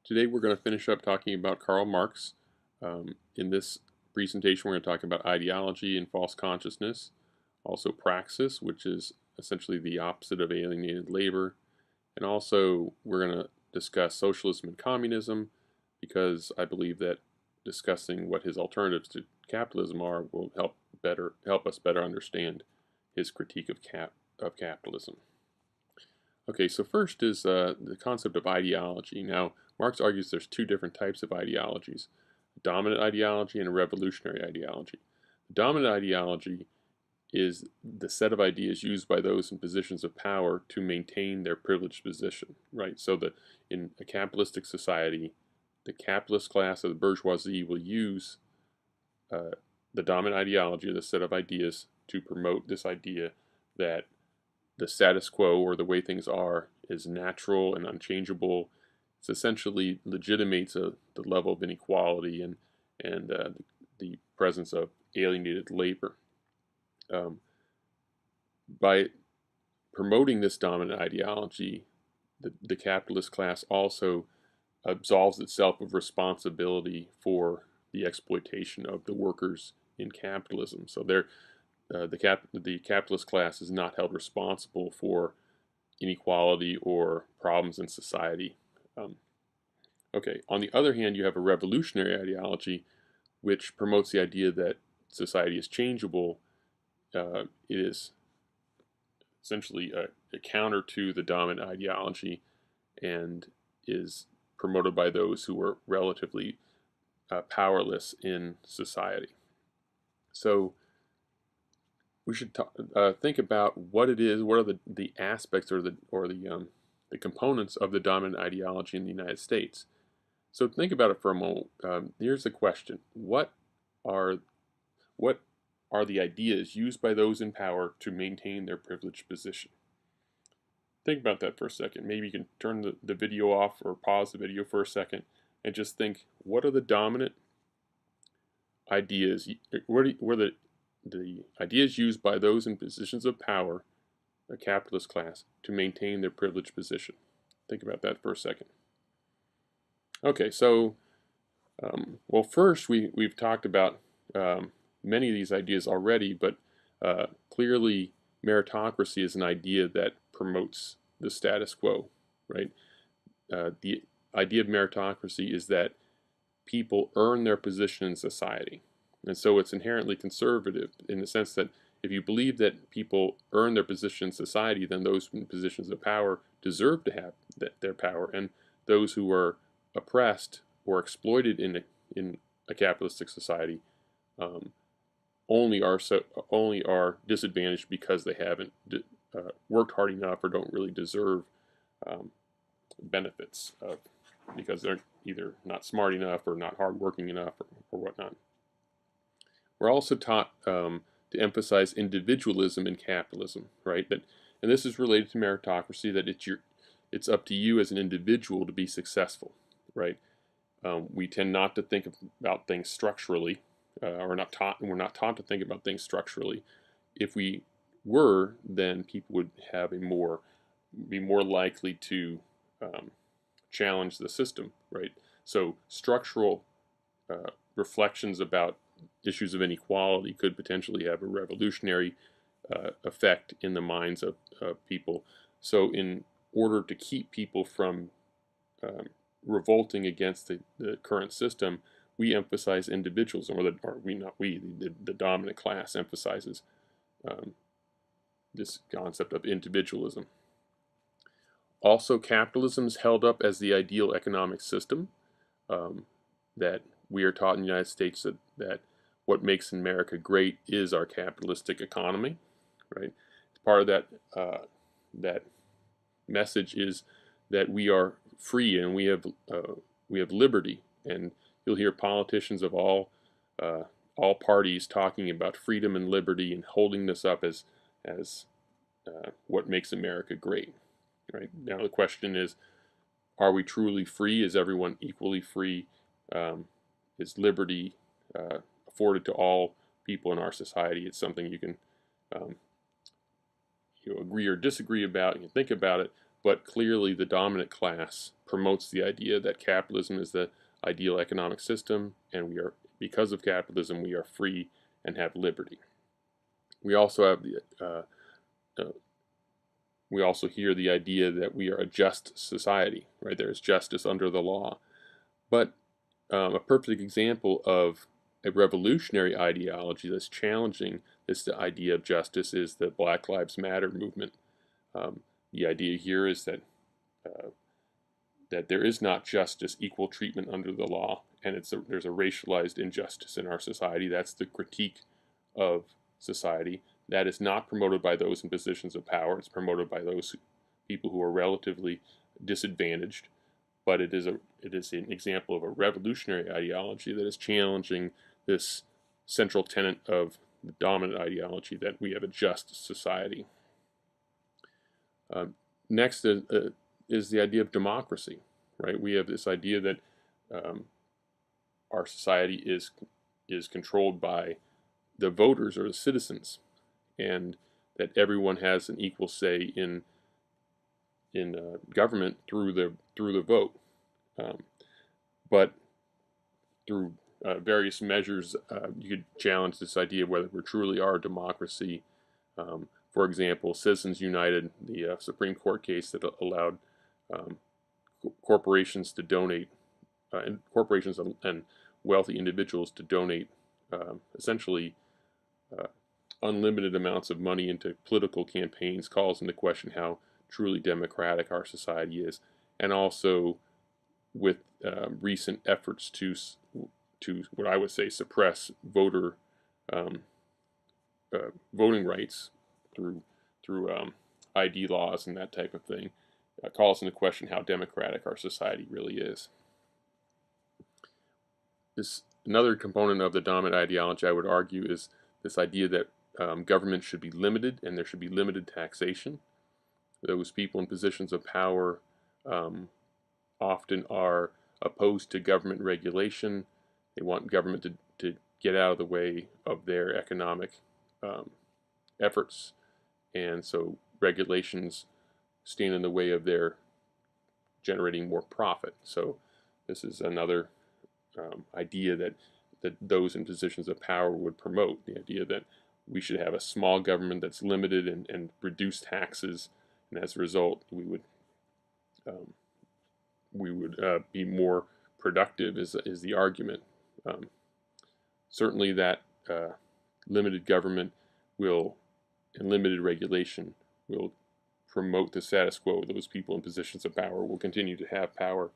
Today we're going to finish up talking about Karl Marx. In this presentation we're going to talk about ideology and false consciousness, also praxis, which is essentially the opposite of alienated labor, and also we're going to discuss socialism and communism because I believe that discussing what his alternatives to capitalism are will help us better understand his critique of capitalism. Okay, so first is the concept of ideology. Now, Marx argues there's two different types of ideologies, a dominant ideology and a revolutionary ideology. The dominant ideology is the set of ideas used by those in positions of power to maintain their privileged position, right? So that in a capitalistic society, the capitalist class of the bourgeoisie will use the dominant ideology, or the set of ideas, to promote this idea that the status quo, or the way things are, is natural and unchangeable. It essentially legitimates the level of inequality and the presence of alienated labor. By promoting this dominant ideology, the capitalist class also absolves itself of responsibility for the exploitation of the workers in capitalism. So the capitalist class is not held responsible for inequality or problems in society. Okay, on the other hand, you have a revolutionary ideology which promotes the idea that society is changeable. It is essentially a counter to the dominant ideology and is promoted by those who are relatively powerless in society. So we should think about what it is. What are the aspects or the components of the dominant ideology in the United States? So think about it for a moment. Here's the question: are what are the ideas used by those in power to maintain their privileged position? Think about that for a second. Maybe you can turn the video off or pause the video for a second and just think: what are the dominant ideas? What are the ideas used by those in positions of power, a capitalist class, to maintain their privileged position? Think about that for a second. Okay, so well, first we've talked about many of these ideas already, but clearly meritocracy is an idea that promotes the status quo, right? The idea of meritocracy is that people earn their position in society. And so it's inherently conservative in the sense that if you believe that people earn their position in society, then those in positions of power deserve to have their power, and those who are oppressed or exploited in a capitalistic society only are disadvantaged because they haven't worked hard enough or don't really deserve benefits because they're either not smart enough or not hardworking enough or whatnot. We're also taught to emphasize individualism in capitalism, right? And this is related to meritocracy, that it's up to you as an individual to be successful, right? We tend not to think about things structurally, we're not taught to think about things structurally. If we were, then people would have be more likely to challenge the system, right? So structural reflections about issues of inequality could potentially have a revolutionary effect in the minds of people. So in order to keep people from revolting against the current system, we emphasize individualism, the dominant class emphasizes this concept of individualism. Also, capitalism is held up as the ideal economic system. That we are taught in the United States that what makes America great is our capitalistic economy, right? Part of that message is that we are free and we have liberty, and you'll hear politicians of all parties talking about freedom and liberty and holding this up as what makes America great, right? Now the question is, are we truly free? Is everyone equally free? Is liberty afforded to all people in our society? It's something you can agree or disagree about. You can think about it, but clearly the dominant class promotes the idea that capitalism is the ideal economic system, and because of capitalism, we are free and have liberty. We also have we also hear the idea that we are a just society, right? There is justice under the law. But a perfect example of a revolutionary ideology that's challenging this idea of justice is the Black Lives Matter movement. The idea here is that that there is not justice, equal treatment under the law, and there's a racialized injustice in our society. That's the critique of society. That is not promoted by those in positions of power. It's promoted by those people who are relatively disadvantaged. But it is an example of a revolutionary ideology that is challenging this central tenet of the dominant ideology that we have a just society. Next is the idea of democracy, right? We have this idea that our society is controlled by the voters or the citizens, and that everyone has an equal say in government through the vote. But through various measures, you could challenge this idea of whether we truly are a democracy. For example, Citizens United, the Supreme Court case that allowed corporations to donate, and corporations and wealthy individuals to donate essentially unlimited amounts of money into political campaigns, calls into question how truly democratic our society is, and also with recent efforts to what I would say suppress voter voting rights through ID laws and that type of thing, calls into question how democratic our society really is. Another component of the dominant ideology, I would argue, is this idea that government should be limited and there should be limited taxation. Those people in positions of power often are opposed to government regulation. They want government to get out of the way of their economic efforts, and so regulations stand in the way of their generating more profit. So this is another idea that those in positions of power would promote, the idea that we should have a small government that's limited and reduce taxes, and as a result we would be more productive is the argument. Certainly that limited government and limited regulation will promote the status quo. Those people in positions of power will continue to have power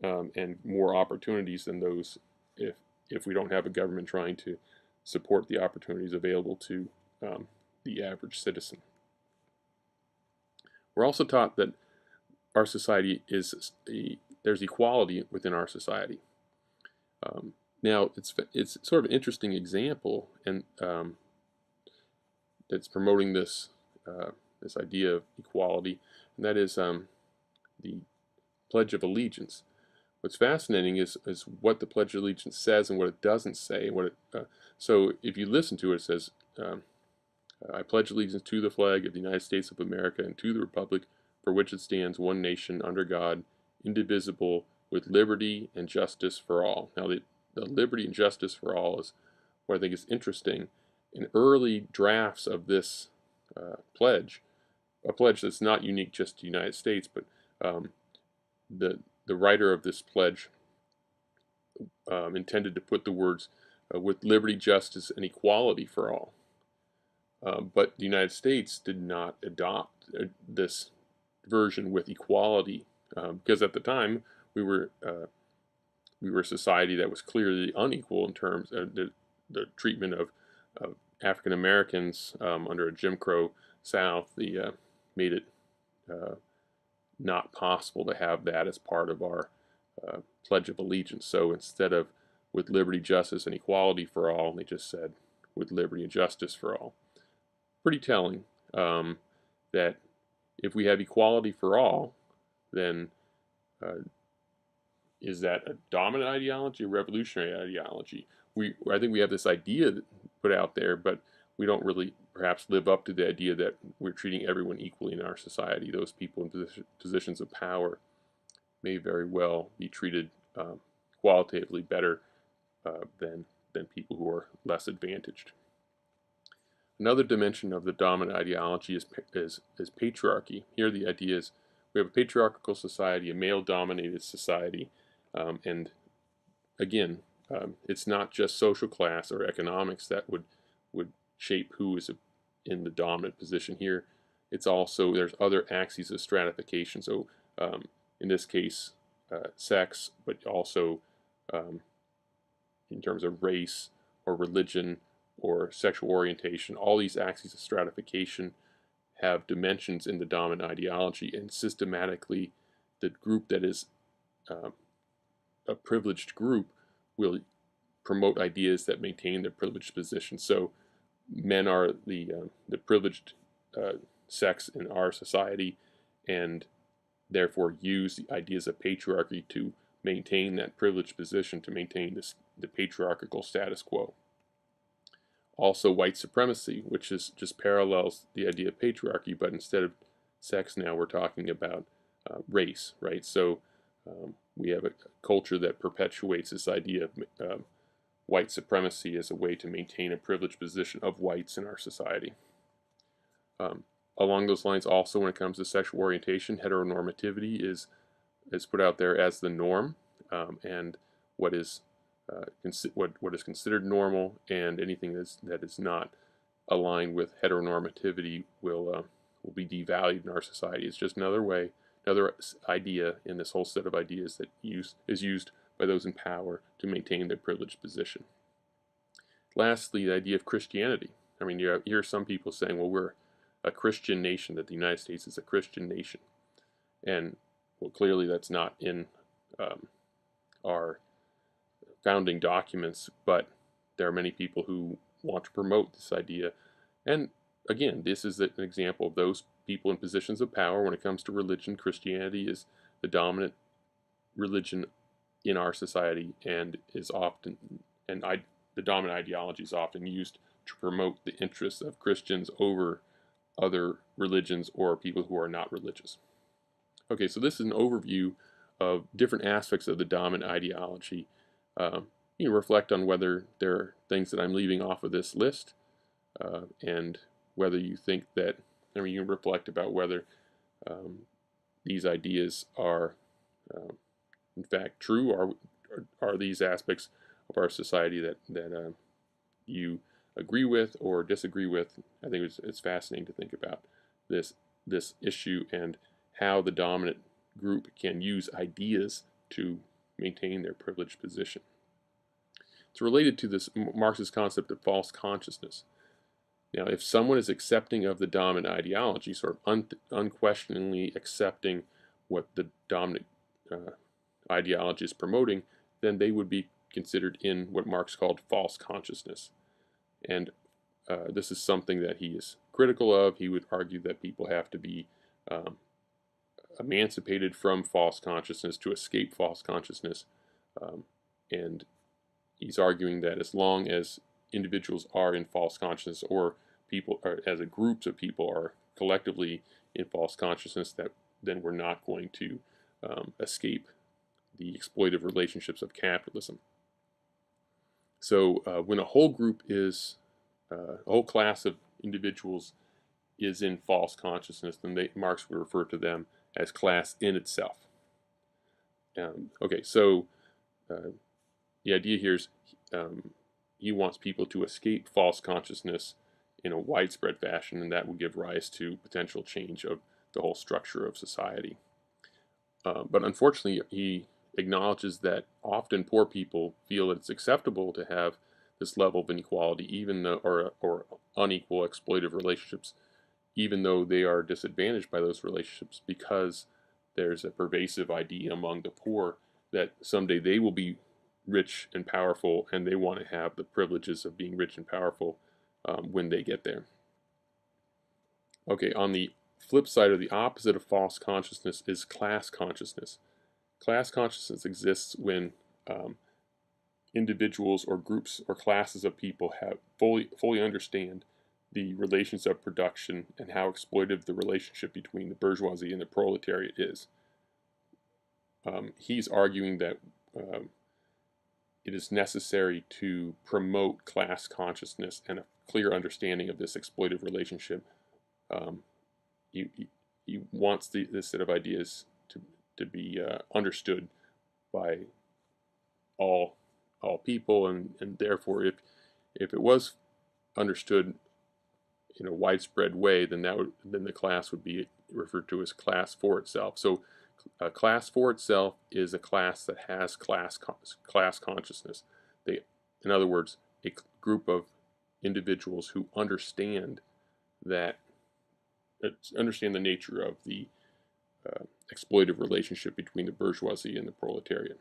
and more opportunities than those if we don't have a government trying to support the opportunities available to the average citizen. We're also taught that our society there's equality within our society. Now it's sort of an interesting example, and that's promoting this idea of equality, and that is the Pledge of Allegiance. What's fascinating is what the Pledge of Allegiance says and what it doesn't say. So if you listen to it, it says, "I pledge allegiance to the flag of the United States of America and to the republic for which it stands, one nation under God, indivisible, with liberty and justice for all." Now the liberty and justice for all is what I think is interesting. In early drafts of this pledge, a pledge that's not unique just to the United States, but the writer of this pledge intended to put the words with liberty, justice, and equality for all. But the United States did not adopt this version with equality because at the time we were a society that was clearly unequal in terms of the treatment of African Americans under a Jim Crow South. Made it not possible to have that as part of our Pledge of Allegiance. So instead of with liberty, justice, and equality for all, they just said with liberty and justice for all. Pretty telling that if we have equality for all, then is that a dominant ideology or revolutionary ideology? I think we have this idea put out there, but we don't really perhaps live up to the idea that we're treating everyone equally in our society. Those people in positions of power may very well be treated qualitatively better than people who are less advantaged. Another dimension of the dominant ideology is patriarchy. Here the idea is we have a patriarchal society, a male-dominated society, and again, it's not just social class or economics that would shape who is in the dominant position here. It's also, there's other axes of stratification. So in this case, sex, but also in terms of race or religion or sexual orientation. All these axes of stratification have dimensions in the dominant ideology, and systematically the group that is a privileged group will promote ideas that maintain their privileged position. So men are the privileged sex in our society, and therefore use the ideas of patriarchy to maintain that privileged position, to maintain the patriarchal status quo. Also white supremacy, which is just parallels the idea of patriarchy, but instead of sex now we're talking about race, right? So we have a culture that perpetuates this idea of white supremacy as a way to maintain a privileged position of whites in our society. Along those lines, also when it comes to sexual orientation, heteronormativity is put out there as the norm, and what is considered normal, and anything that is not aligned with heteronormativity will be devalued in our society. It's just another idea in this whole set of ideas that is used by those in power to maintain their privileged position. Lastly, the idea of Christianity. I mean, you hear some people saying, well, we're a Christian nation, that the United States is a Christian nation. And, well, clearly that's not in our founding documents, but there are many people who want to promote this idea. And again, this is an example of those people in positions of power. When it comes to religion, Christianity is the dominant religion in our society, and the dominant ideology is often used to promote the interests of Christians over other religions or people who are not religious. Okay, so this is an overview of different aspects of the dominant ideology. You can reflect on whether there are things that I'm leaving off of this list, and whether you think that, I mean, you can reflect about whether these ideas are in fact true. Are these aspects of our society that you agree with or disagree with? I think it's fascinating to think about this issue and how the dominant group can use ideas to maintain their privileged position. It's related to this Marxist concept of false consciousness. Now, if someone is accepting of the dominant ideology, sort of unquestioningly accepting what the dominant ideology is promoting, then they would be considered in what Marx called false consciousness. And this is something that he is critical of. He would argue that people have to be emancipated from false consciousness to escape false consciousness. And he's arguing that as long as individuals are in false consciousness, or people are, as a groups of people are collectively in false consciousness, that then we're not going to escape the exploitive relationships of capitalism. So when a whole group is, a whole class of individuals is in false consciousness, then Marx would refer to them as class in itself. Okay, so the idea here is he wants people to escape false consciousness in a widespread fashion, and that will give rise to potential change of the whole structure of society. But unfortunately, he acknowledges that often poor people feel it's acceptable to have this level of inequality, even though, or unequal exploitive relationships, even though they are disadvantaged by those relationships, because there's a pervasive idea among the poor that someday they will be rich and powerful, and they want to have the privileges of being rich and powerful when they get there. Okay, on the flip side, or the opposite of false consciousness, is class consciousness. Class consciousness exists when individuals or groups or classes of people have fully understand the relations of production and how exploitive the relationship between the bourgeoisie and the proletariat is. He's arguing that it is necessary to promote class consciousness and a clear understanding of this exploitive relationship. He wants this set of ideas to be understood by all people, and therefore, if it was understood in a widespread way, then the class would be referred to as class for itself. So a class for itself is a class that has class consciousness. In other words, a group of individuals who understand the nature of the exploitive relationship between the bourgeoisie and the proletariat.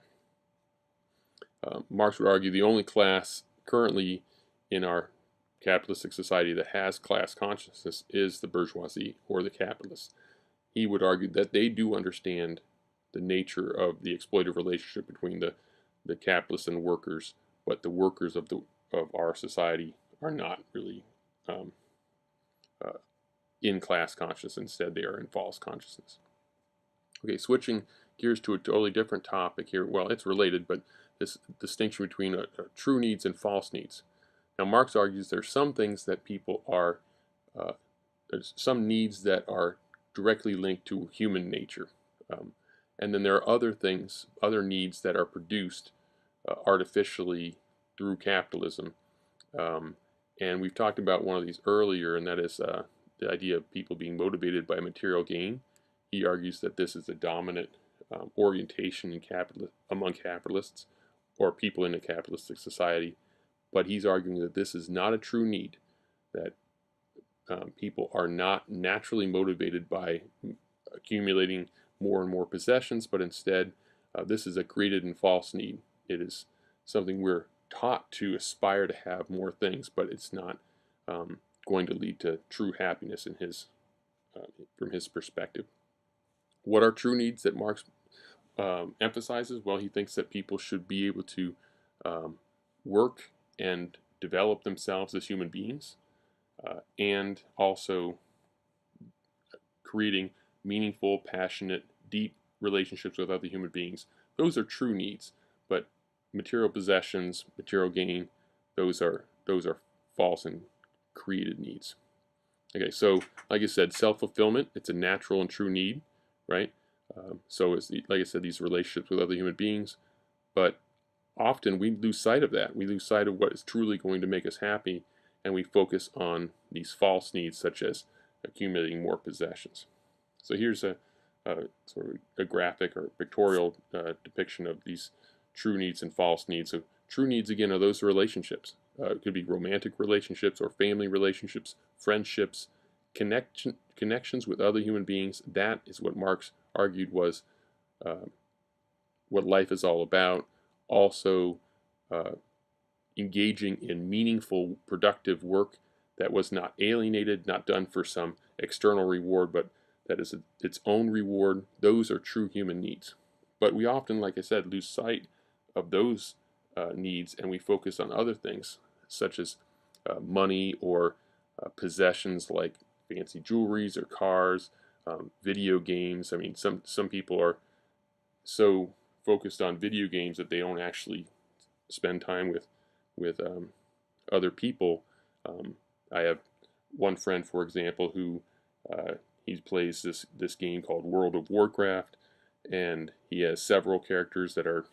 Marx would argue the only class currently in our capitalistic society that has class consciousness is the bourgeoisie or the capitalists. He would argue that they do understand the nature of the exploitive relationship between the capitalists and workers, but the workers of our society are not really in class consciousness. Instead, they are in false consciousness. Okay, switching gears to a totally different topic here. Well, it's related, but this distinction between true needs and false needs. Now, Marx argues there's some things that people are, there's some needs that are directly linked to human nature. And then there are other things, other needs that are produced artificially through capitalism. And we've talked about one of these earlier, and that is the idea of people being motivated by material gain. He argues that this is the dominant orientation among capitalists or people in a capitalistic society. But he's arguing that this is not a true need, that people are not naturally motivated by accumulating more and more possessions, but instead this is a created and false need. It is something we're taught to aspire to have more things, but it's not going to lead to true happiness in from his perspective. What are true needs that Marx emphasizes? Well, he thinks that people should be able to work and develop themselves as human beings, and also creating meaningful, passionate, deep relationships with other human beings. Those are true needs, but material possessions, material gain, those are false and created needs. Okay, so like I said, self-fulfillment, it's a natural and true need, right? So it's, like I said, these relationships with other human beings, but often we lose sight of that. We lose sight of what is truly going to make us happy, and we focus on these false needs, such as accumulating more possessions. So here's a sort of a graphic or pictorial depiction of these true needs and false needs. So true needs, again, are those relationships. It could be romantic relationships or family relationships, friendships, connections with other human beings. That is what Marx argued was what life is all about. Also, engaging in meaningful, productive work that was not alienated, not done for some external reward, but that is its own reward. Those are true human needs. But we often, like I said, lose sight of those needs, and we focus on other things, such as money or possessions like fancy jewelries or cars, video games. I mean, some people are so focused on video games that they don't actually spend time with other people. I have one friend, for example, who he plays this game called World of Warcraft, and he has several characters that are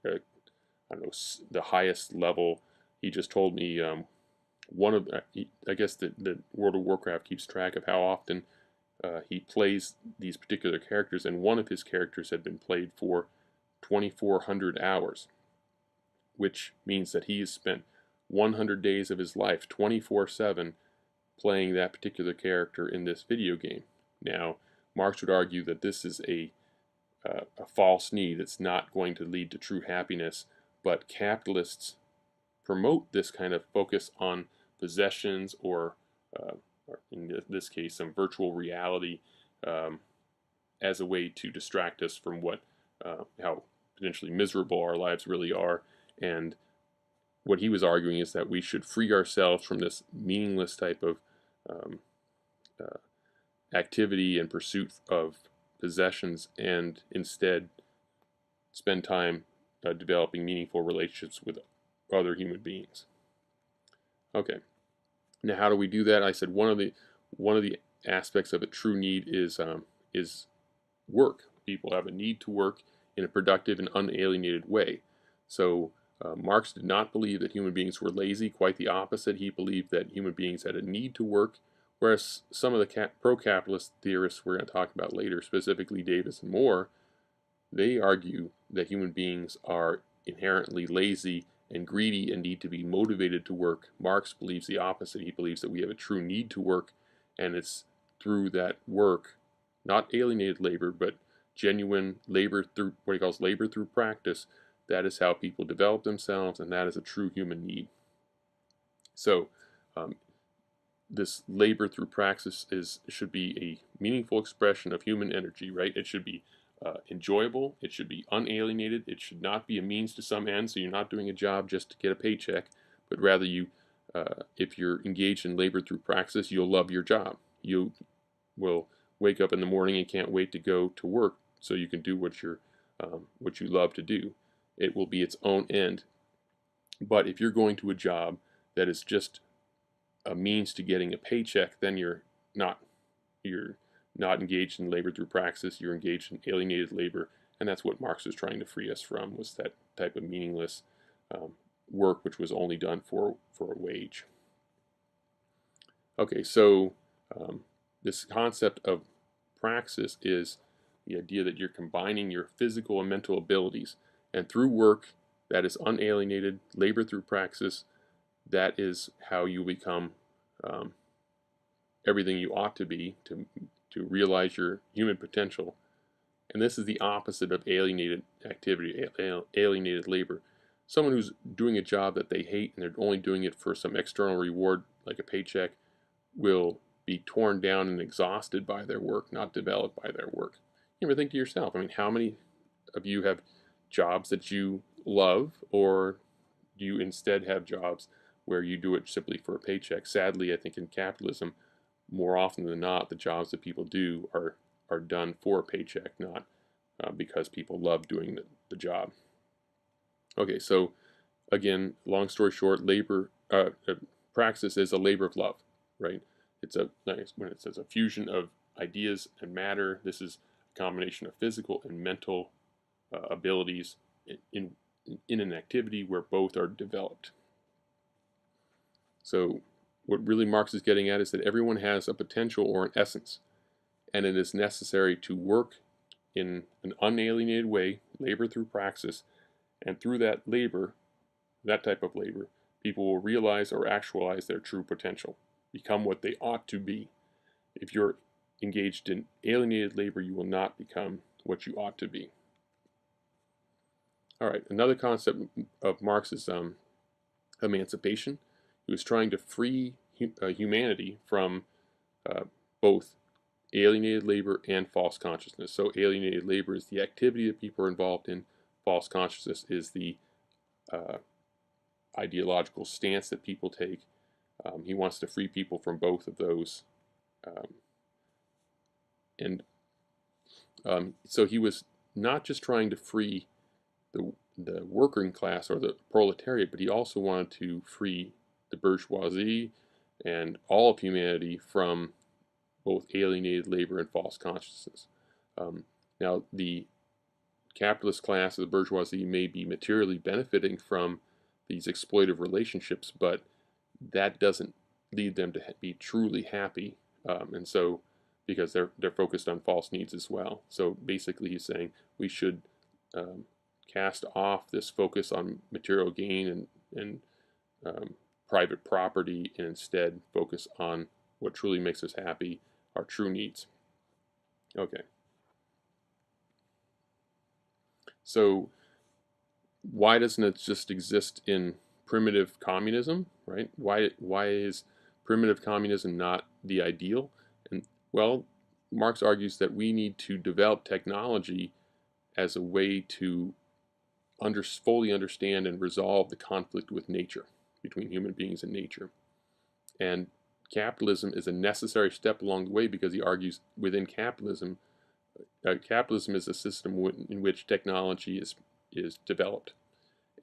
I don't know, the highest level. He just told me I guess the World of Warcraft keeps track of how often he plays these particular characters, and one of his characters had been played for 2,400 hours, which means that he has spent 100 days of his life 24/7 playing that particular character in this video game. Now, Marx would argue that this is a false need. It's not going to lead to true happiness, but capitalists promote this kind of focus on possessions or in this case, some virtual reality as a way to distract us from how potentially miserable our lives really are. And what he was arguing is that we should free ourselves from this meaningless type of um, activity and pursuit of possessions, and instead spend time developing meaningful relationships with other human beings. Okay, now how do we do that? I said one of the aspects of a true need is work. People have a need to work in a productive and unalienated way. So Marx did not believe that human beings were lazy. Quite the opposite. He believed that human beings had a need to work, whereas some of the pro-capitalist theorists we're going to talk about later, specifically Davis and Moore, they argue that human beings are inherently lazy and greedy and need to be motivated to work. Marx believes the opposite. He believes that we have a true need to work, and it's through that work, not alienated labor, but genuine labor through what he calls labor through practice. That is how people develop themselves, and that is a true human need. So, um, this labor through praxis should be a meaningful expression of human energy, right? It should be enjoyable. It should be unalienated. It should not be a means to some end. So you're not doing a job just to get a paycheck, but rather if you're engaged in labor through praxis, you'll love your job. You will wake up in the morning and can't wait to go to work, so you can do what you love to do. It will be its own end. But if you're going to a job that is just a means to getting a paycheck, then not you're not engaged in labor through praxis. You're engaged in alienated labor, and that's what Marx was trying to free us from, was that type of meaningless work which was only done for a wage. Okay, so this concept of praxis is the idea that you're combining your physical and mental abilities, and through work that is unalienated, labor through praxis, that is how you become everything you ought to be to realize your human potential. And this is the opposite of alienated activity, alienated labor. Someone who's doing a job that they hate and they're only doing it for some external reward, like a paycheck, will be torn down and exhausted by their work, not developed by their work. You ever think to yourself, I mean, how many of you have jobs that you love, or do you instead have jobs where you do it simply for a paycheck? Sadly, I think in capitalism, more often than not, the jobs that people do are done for a paycheck, not because people love doing the job. Okay, so again, long story short, praxis is a labor of love, right? When it says a fusion of ideas and matter, this is a combination of physical and mental abilities in an activity where both are developed. So what really Marx is getting at is that everyone has a potential or an essence, and it is necessary to work in an unalienated way, labor through praxis, and through that labor, that type of labor, people will realize or actualize their true potential, become what they ought to be. If you're engaged in alienated labor, you will not become what you ought to be. All right, another concept of Marx is emancipation. He was trying to free humanity from both alienated labor and false consciousness. So alienated labor is the activity that people are involved in. False consciousness is the ideological stance that people take. He wants to free people from both of those. So he was not just trying to free the working class or the proletariat, but he also wanted to free the bourgeoisie and all of humanity from both alienated labor and false consciousness. Now, the capitalist class of the bourgeoisie may be materially benefiting from these exploitive relationships, but that doesn't lead them to be truly happy, and so because they're focused on false needs as well. So basically, he's saying we should cast off this focus on material gain and private property, and instead focus on what truly makes us happy, our true needs. Okay. So why doesn't it just exist in primitive communism, right? Why is primitive communism not the ideal? And well, Marx argues that we need to develop technology as a way to fully understand and resolve the conflict with nature, between human beings and nature. And capitalism is a necessary step along the way, because he argues within capitalism, capitalism is a system in which technology is developed,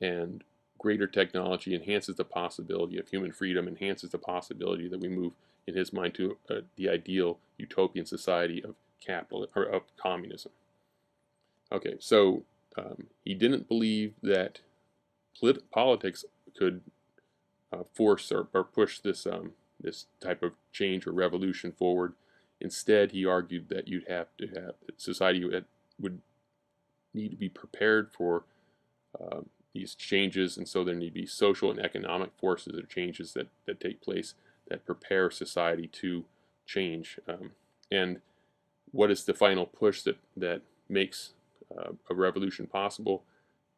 and greater technology enhances the possibility of human freedom, enhances the possibility that we move, in his mind, to the ideal utopian society of capital, or of communism. Okay, so he didn't believe that politics could force or push this this type of change or revolution forward. Instead, he argued that you'd have to have society would need to be prepared for these changes, and so there need to be social and economic forces or changes that take place that prepare society to change. And what is the final push that makes a revolution possible?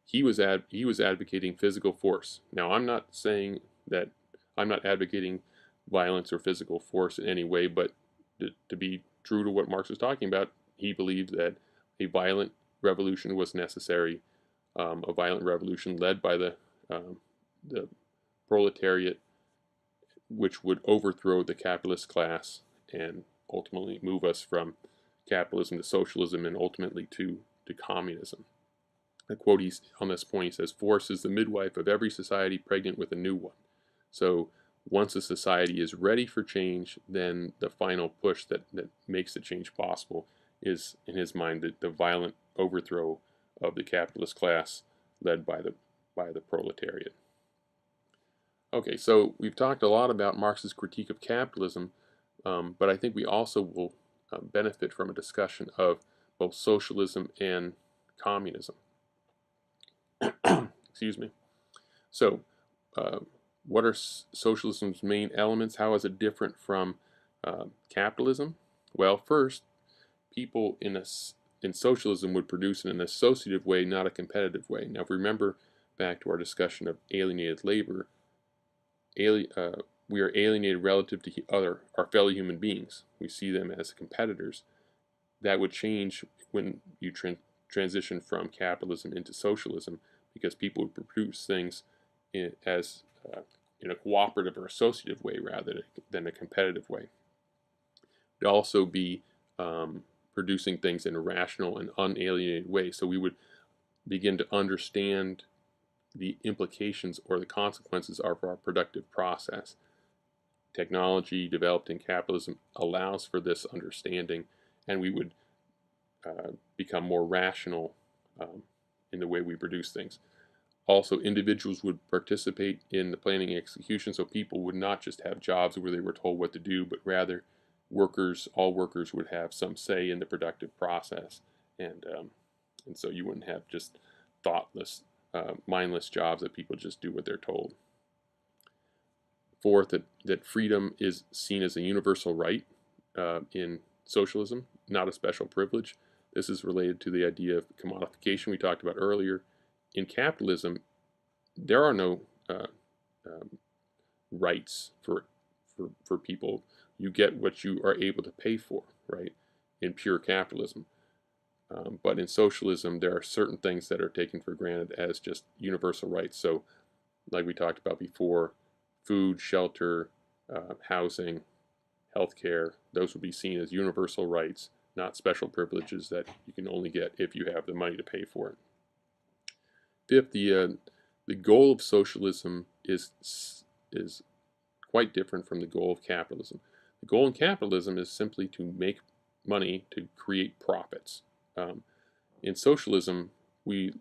He was advocating physical force. Now, I'm not saying that I'm not advocating violence or physical force in any way, but to be true to what Marx was talking about, he believed that a violent revolution was necessary, a violent revolution led by the proletariat, which would overthrow the capitalist class and ultimately move us from capitalism to socialism, and ultimately to communism. A quote on this point, he says, "Force is the midwife of every society pregnant with a new one." So once a society is ready for change, then the final push that makes the change possible is, in his mind, the violent overthrow of the capitalist class led by the proletariat. Okay, so we've talked a lot about Marx's critique of capitalism, but I think we also will benefit from a discussion of both socialism and communism. Excuse me. So, what are socialism's main elements? How is it different from capitalism? Well, first, people in socialism would produce in an associative way, not a competitive way. Now, if we remember back to our discussion of alienated labor, we are alienated relative to our fellow human beings. We see them as competitors. That would change when you transition from capitalism into socialism, because people would produce things in a cooperative or associative way rather than a competitive way. They'd also be producing things in a rational and unalienated way. So we would begin to understand the implications or the consequences of our productive process. Technology developed in capitalism allows for this understanding, and we would become more rational in the way we produce things. Also, individuals would participate in the planning and execution, so people would not just have jobs where they were told what to do, but rather all workers would have some say in the productive process, and so you wouldn't have just thoughtless, mindless jobs that people just do what they're told. Fourth, that freedom is seen as a universal right in socialism, not a special privilege. This is related to the idea of commodification we talked about earlier. In capitalism, there are no rights for people. You get what you are able to pay for, right, in pure capitalism. But in socialism, there are certain things that are taken for granted as just universal rights. So, like we talked about before, food, shelter, housing, healthcare, those would be seen as universal rights, not special privileges that you can only get if you have the money to pay for it. Fifth, the goal of socialism is quite different from the goal of capitalism. The goal in capitalism is simply to make money, to create profits. In socialism, we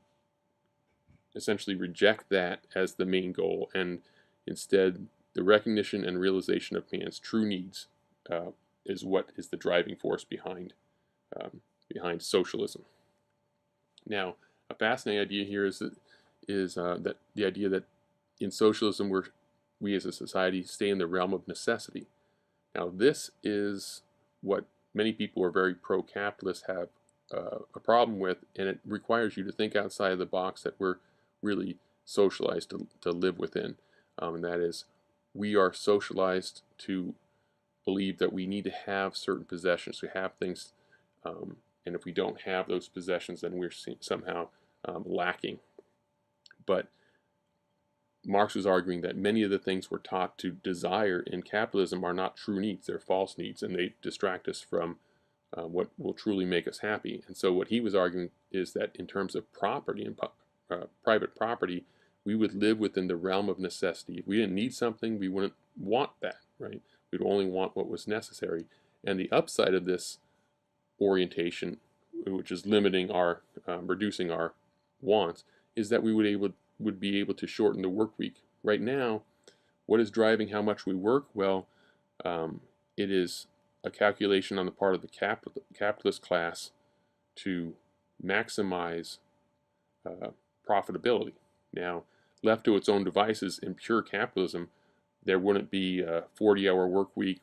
essentially reject that as the main goal, and instead the recognition and realization of man's true needs is what is the driving force behind socialism. Now, a fascinating idea here is that the idea that in socialism we as a society stay in the realm of necessity. Now, this is what many people who are very pro-capitalist have a problem with, and it requires you to think outside of the box that we're really socialized to live within, and that is, we are socialized to believe that we need to have certain possessions, to have things, and if we don't have those possessions, then we're somehow lacking. But Marx was arguing that many of the things we're taught to desire in capitalism are not true needs, they're false needs, and they distract us from what will truly make us happy. And so what he was arguing is that in terms of property and private property, we would live within the realm of necessity. If we didn't need something, we wouldn't want that, right? We'd only want what was necessary. And the upside of this orientation, which is limiting our, reducing our wants, is that we would be able to shorten the work week. Right now, what is driving how much we work? Well, it is a calculation on the part of the capitalist class to maximize profitability. Now, left to its own devices in pure capitalism, there wouldn't be a 40-hour work week.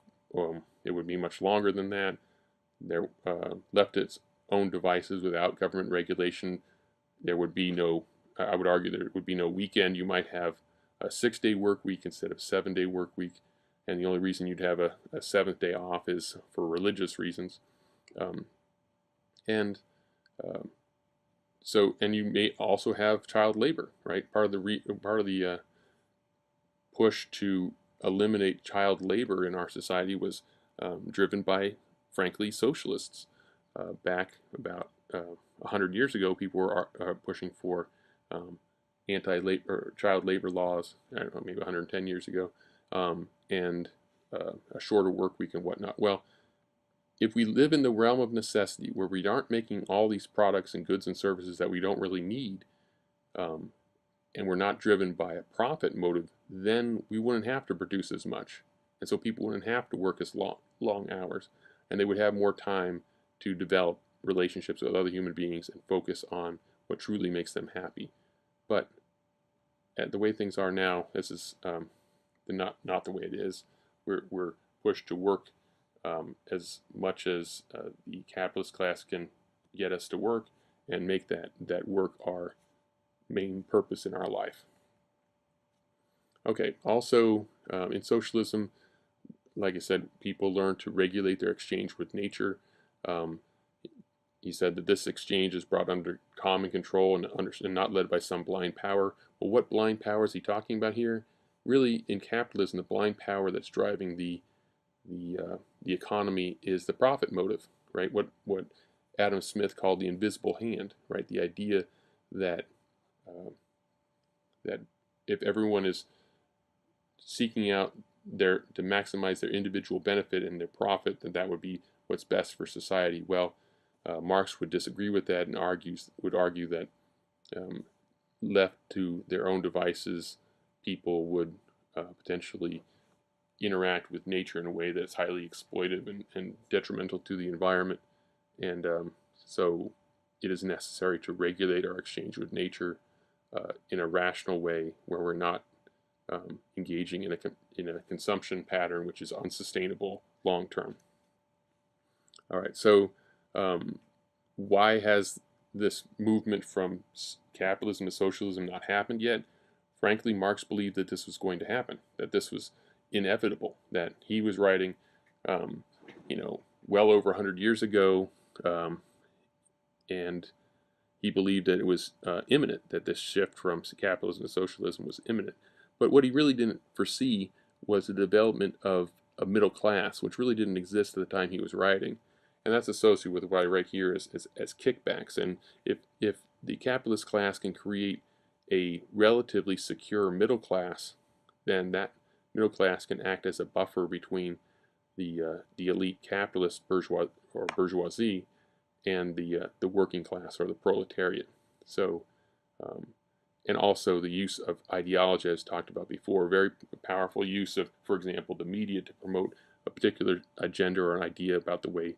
It would be much longer than that. There, left to its own devices without government regulation, there would be no, I would argue there would be no weekend. You might have a 6-day work week instead of 7-day work week, and the only reason you'd have a 7th day off is for religious reasons. And you may also have child labor, right? Part of the push to eliminate child labor in our society was driven by, frankly, socialists. Back about 100 years ago, people were pushing for anti-labor, child labor laws. I don't know, maybe 110 years ago, and a shorter work week and whatnot. Well, if we live in the realm of necessity, where we aren't making all these products and goods and services that we don't really need, and we're not driven by a profit motive, then we wouldn't have to produce as much. And so people wouldn't have to work as long hours, and they would have more time to develop relationships with other human beings and focus on what truly makes them happy. But the way things are now, this is not the way it is. We're pushed to work as much as the capitalist class can get us to work, and make that work our main purpose in our life. Okay, also in socialism, like I said, people learn to regulate their exchange with nature. He said that this exchange is brought under common control and not led by some blind power. Well, what blind power is he talking about here? Really, in capitalism, the blind power that's driving the economy is the profit motive, right? What Adam Smith called the invisible hand, right? The idea that that if everyone is seeking out to maximize their individual benefit and their profit, then that would be what's best for society. Well, Marx would disagree with that and would argue that left to their own devices, people would potentially interact with nature in a way that's highly exploitive and detrimental to the environment. And so it is necessary to regulate our exchange with nature in a rational way, where we're not engaging in a consumption pattern which is unsustainable long term. All right, so why has this movement from capitalism to socialism not happened yet? Frankly, Marx believed that this was going to happen, that this was inevitable, that he was writing, well over 100 years ago, and he believed that it was imminent, that this shift from capitalism to socialism was imminent. But what he really didn't foresee was the development of a middle class, which really didn't exist at the time he was writing. And that's associated with what I write here as kickbacks. And if the capitalist class can create a relatively secure middle class, then that middle class can act as a buffer between the elite capitalist bourgeoisie and the working class or the proletariat. So, and also the use of ideology, as talked about before, very powerful use of, for example, the media to promote a particular agenda or an idea about the way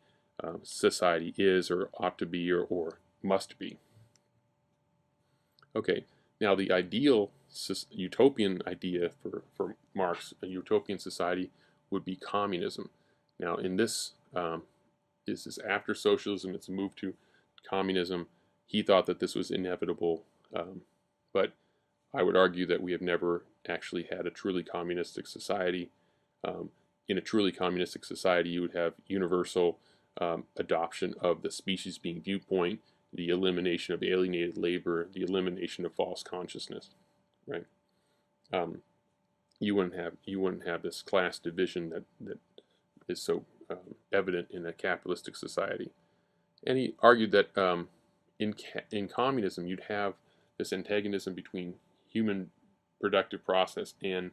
society is or ought to be or must be. Okay, now the ideal utopian idea for Marx, a utopian society, would be communism. Now in this, this is after socialism, it's a move to communism. He thought that this was inevitable, but I would argue that we have never actually had a truly communistic society. In a truly communistic society, you would have universal adoption of the species being viewpoint, the elimination of alienated labor, the elimination of false consciousness, right? um, you wouldn't have this class division that is so evident in a capitalistic society. And he argued that in communism you'd have this antagonism between human productive process and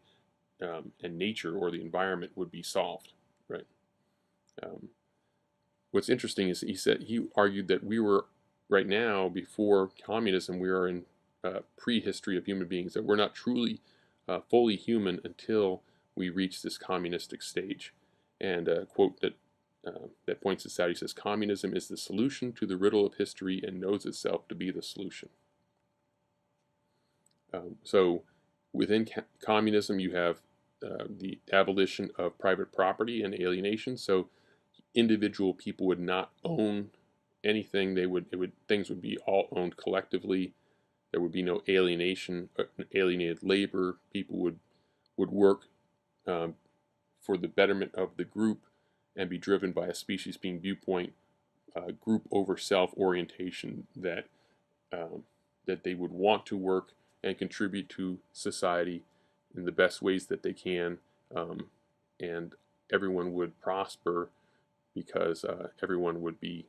nature or the environment would be solved, right? Um, what's interesting is he argued that we were right now before communism we are in prehistory of human beings, that we're not truly fully human until we reach this communistic stage. And a quote that points this out, he says, "Communism is the solution to the riddle of history and knows itself to be the solution." So within communism, you have the abolition of private property and alienation. So individual people would not own anything. Things would be all owned collectively. There would be no alienation, alienated labor. People would work um, for the betterment of the group and be driven by a species being viewpoint, group over self orientation, that they would want to work and contribute to society in the best ways that they can, and everyone would prosper because everyone would be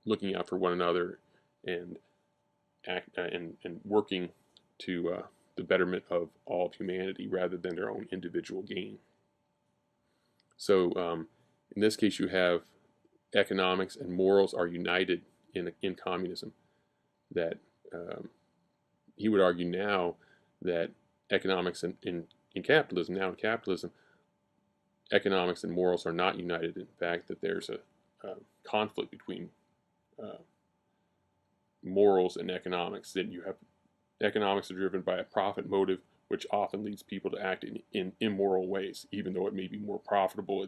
looking out for one another and and working to the betterment of all of humanity rather than their own individual gain. So in this case, you have economics and morals are united in communism. That he would argue now that economics in capitalism, now in capitalism, economics and morals are not united. In fact, that there's a conflict between uh, morals and economics. That you have economics are driven by a profit motive, which often leads people to act in immoral ways, even though it may be more profitable.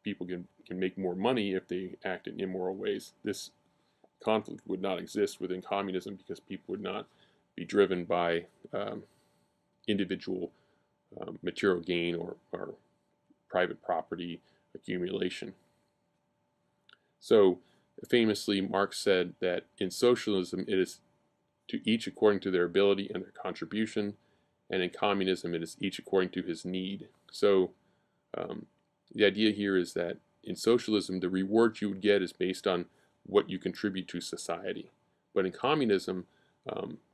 People can make more money if they act in immoral ways. This conflict would not exist within communism because people would not be driven by individual material gain or private property accumulation. So famously, Marx said that in socialism it is to each according to their ability and their contribution, and in communism it is each according to his need. So um, the idea here is that in socialism the reward you would get is based on what you contribute to society, but in communism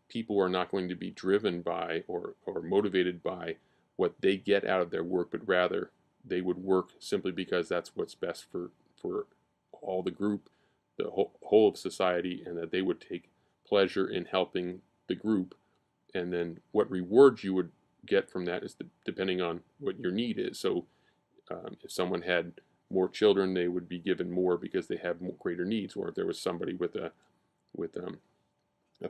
people are not going to be driven by or motivated by what they get out of their work, but rather they would work simply because that's what's best for all the group, the whole of society, and that they would take pleasure in helping the group. And then what rewards you would get from that is depending on what your need is. So if someone had more children, they would be given more because they have greater needs. Or if there was somebody with a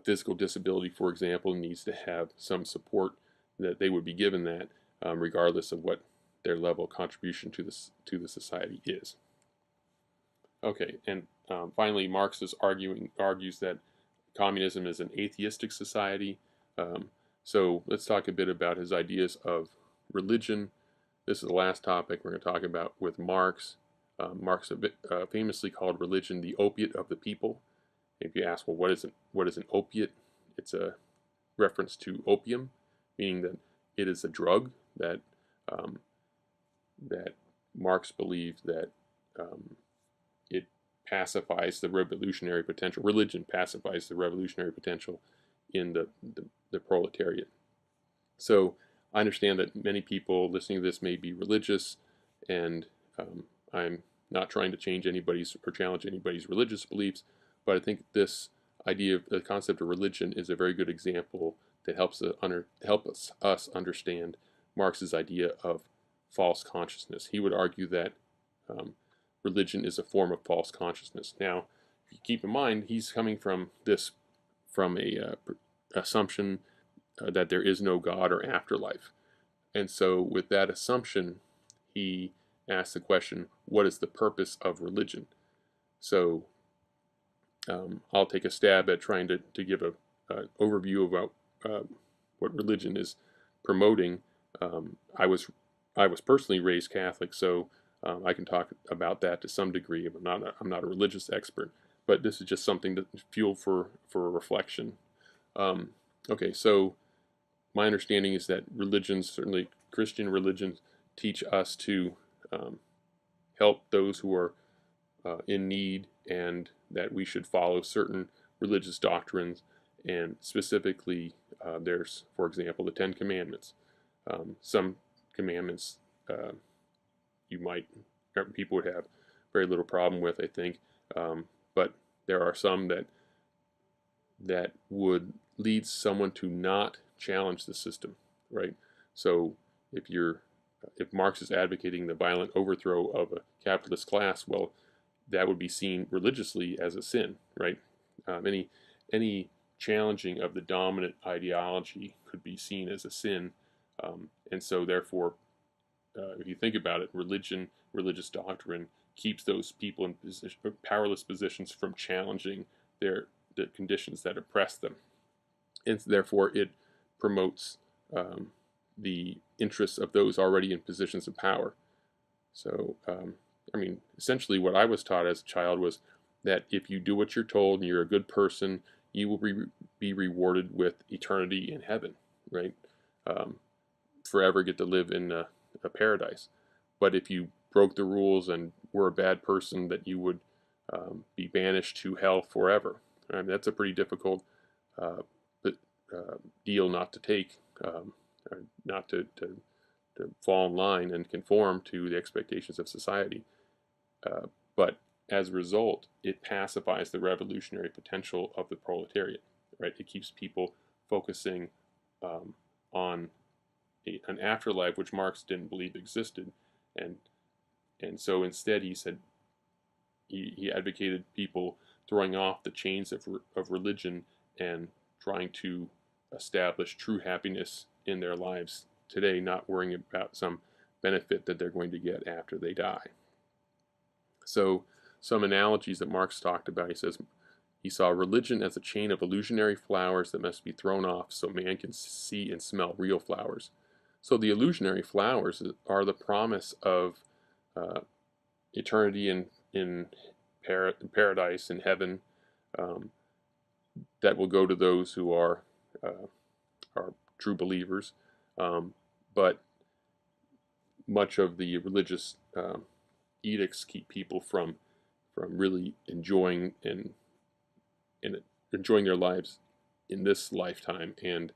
physical disability, for example, needs to have some support, that they would be given that, regardless of what their level of contribution to the society is. Okay, and finally, Marx argues that communism is an atheistic society. Um, so let's talk a bit about his ideas of religion. This is the last topic we're going to talk about with Marx. Marx famously called religion the opiate of the people. If you ask, well, what is an opiate? It's a reference to opium, meaning that it is a drug that um, that Marx believed that it pacifies the revolutionary potential. Religion pacifies the revolutionary potential in the proletariat. So I understand that many people listening to this may be religious, and I'm not trying to change anybody's or challenge anybody's religious beliefs, but I think this idea of the concept of religion is a very good example that helps us understand Marx's idea of false consciousness. He would argue that um, religion is a form of false consciousness. Now, if you keep in mind, he's coming from a assumption that there is no God or afterlife. And so, with that assumption, he asks the question, what is the purpose of religion? So, I'll take a stab at trying to give an overview about what religion is promoting. I was personally raised Catholic, so I can talk about that to some degree. I'm not a religious expert, but this is just something that fuel for reflection. Okay, so my understanding is that religions, certainly Christian religions, teach us to help those who are in need, and that we should follow certain religious doctrines. And specifically, there's, for example, the Ten Commandments. Some commandments you might people would have very little problem with, I think, but there are some that would lead someone to not challenge the system, right? So if Marx is advocating the violent overthrow of a capitalist class, well, that would be seen religiously as a sin, right? Any challenging of the dominant ideology could be seen as a sin, and so therefore, if you think about it, religious doctrine keeps those people in powerless positions from challenging the conditions that oppress them, and therefore it promotes the interests of those already in positions of power. So, essentially what I was taught as a child was that if you do what you're told and you're a good person, you will be rewarded with eternity in heaven, right? Forever get to live in a paradise. But if you broke the rules and were a bad person, that you would be banished to hell forever. That's a pretty difficult deal not to take, not to fall in line and conform to the expectations of society. But as a result, it pacifies the revolutionary potential of the proletariat, right? It keeps people focusing on an afterlife which Marx didn't believe existed, and so instead he said he advocated people throwing off the chains of religion and trying to establish true happiness in their lives today, not worrying about some benefit that they're going to get after they die. So some analogies that Marx talked about, he says he saw religion as a chain of illusionary flowers that must be thrown off so man can see and smell real flowers. So the illusionary flowers are the promise of eternity in paradise, in heaven, that will go to those who are true believers. But much of the religious edicts keep people from really enjoying and enjoying their lives in this lifetime, and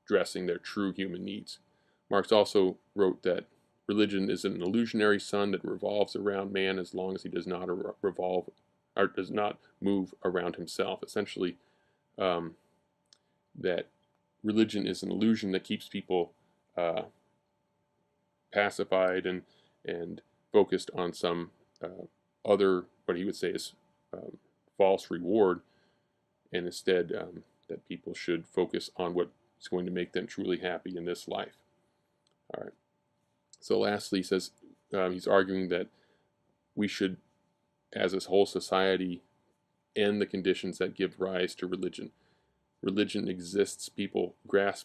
addressing their true human needs. Marx also wrote that religion is an illusionary sun that revolves around man as long as he does not revolve or does not move around himself. Essentially, that religion is an illusion that keeps people pacified and focused on some other, what he would say is false reward, and instead that people should focus on what's going to make them truly happy in this life. All right. So lastly, he says he's arguing that we should, as a whole society, end the conditions that give rise to religion. Religion exists. People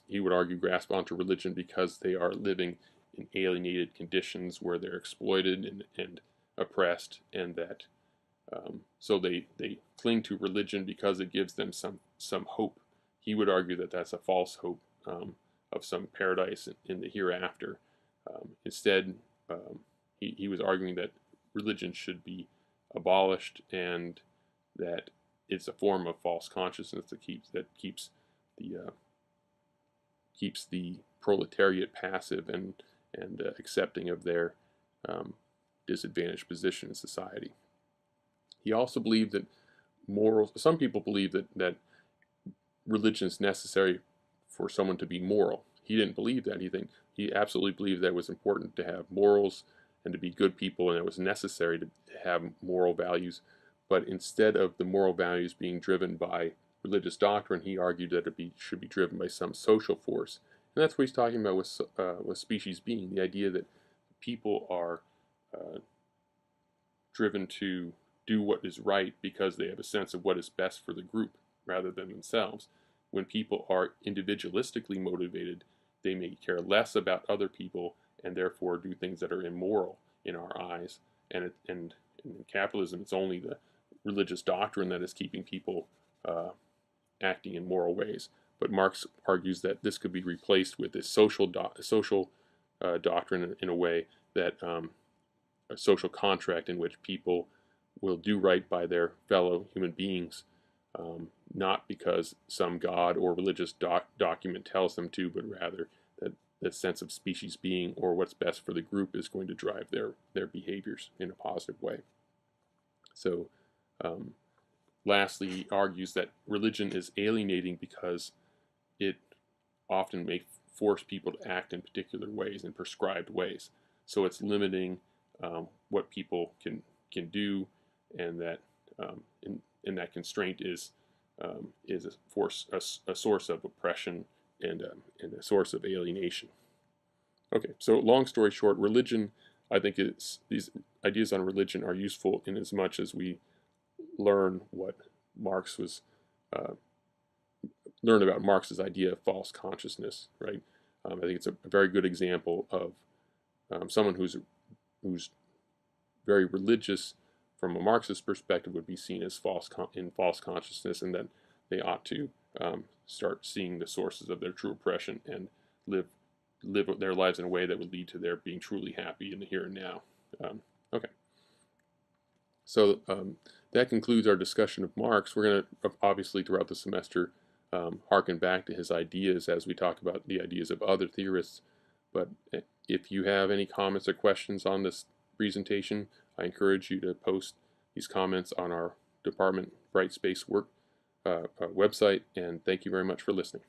he would argue, grasp onto religion because they are living in alienated conditions where they're exploited and oppressed, and that so they cling to religion because it gives them some hope. He would argue that that's a false hope of some paradise in the hereafter. Instead, he was arguing that religion should be abolished, and that it's a form of false consciousness that keeps the proletariat passive and accepting of their disadvantaged position in society. He also believed that some people believe that religion is necessary for someone to be moral. He didn't believe that. He absolutely believed that it was important to have morals and to be good people, and it was necessary to have moral values. But instead of the moral values being driven by religious doctrine, he argued that it should be driven by some social force. And that's what he's talking about with species being, the idea that people are driven to do what is right because they have a sense of what is best for the group rather than themselves. When people are individualistically motivated, they may care less about other people and therefore do things that are immoral in our eyes. And in capitalism, it's only the religious doctrine that is keeping people acting in moral ways. but Marx argues that this could be replaced with a social doctrine in a way that a social contract in which people will do right by their fellow human beings, not because some god or religious document tells them to, but rather that the sense of species being or what's best for the group is going to drive their behaviors in a positive way. So lastly, he argues that religion is alienating because it often may force people to act in particular ways, in prescribed ways. So it's limiting what people can do, and that and that constraint is a source of oppression and a source of alienation. Okay, so long story short, religion, I think these ideas on religion are useful in as much as we learn what Marx was learn about Marx's idea of false consciousness, right? I think it's a very good example of someone who's very religious from a Marxist perspective would be seen as false consciousness, and that they ought to start seeing the sources of their true oppression and live their lives in a way that would lead to their being truly happy in the here and now. Okay. So that concludes our discussion of Marx. We're going to obviously throughout the semester harken back to his ideas as we talk about the ideas of other theorists. But if you have any comments or questions on this presentation, I encourage you to post these comments on our Department Brightspace work website. And thank you very much for listening.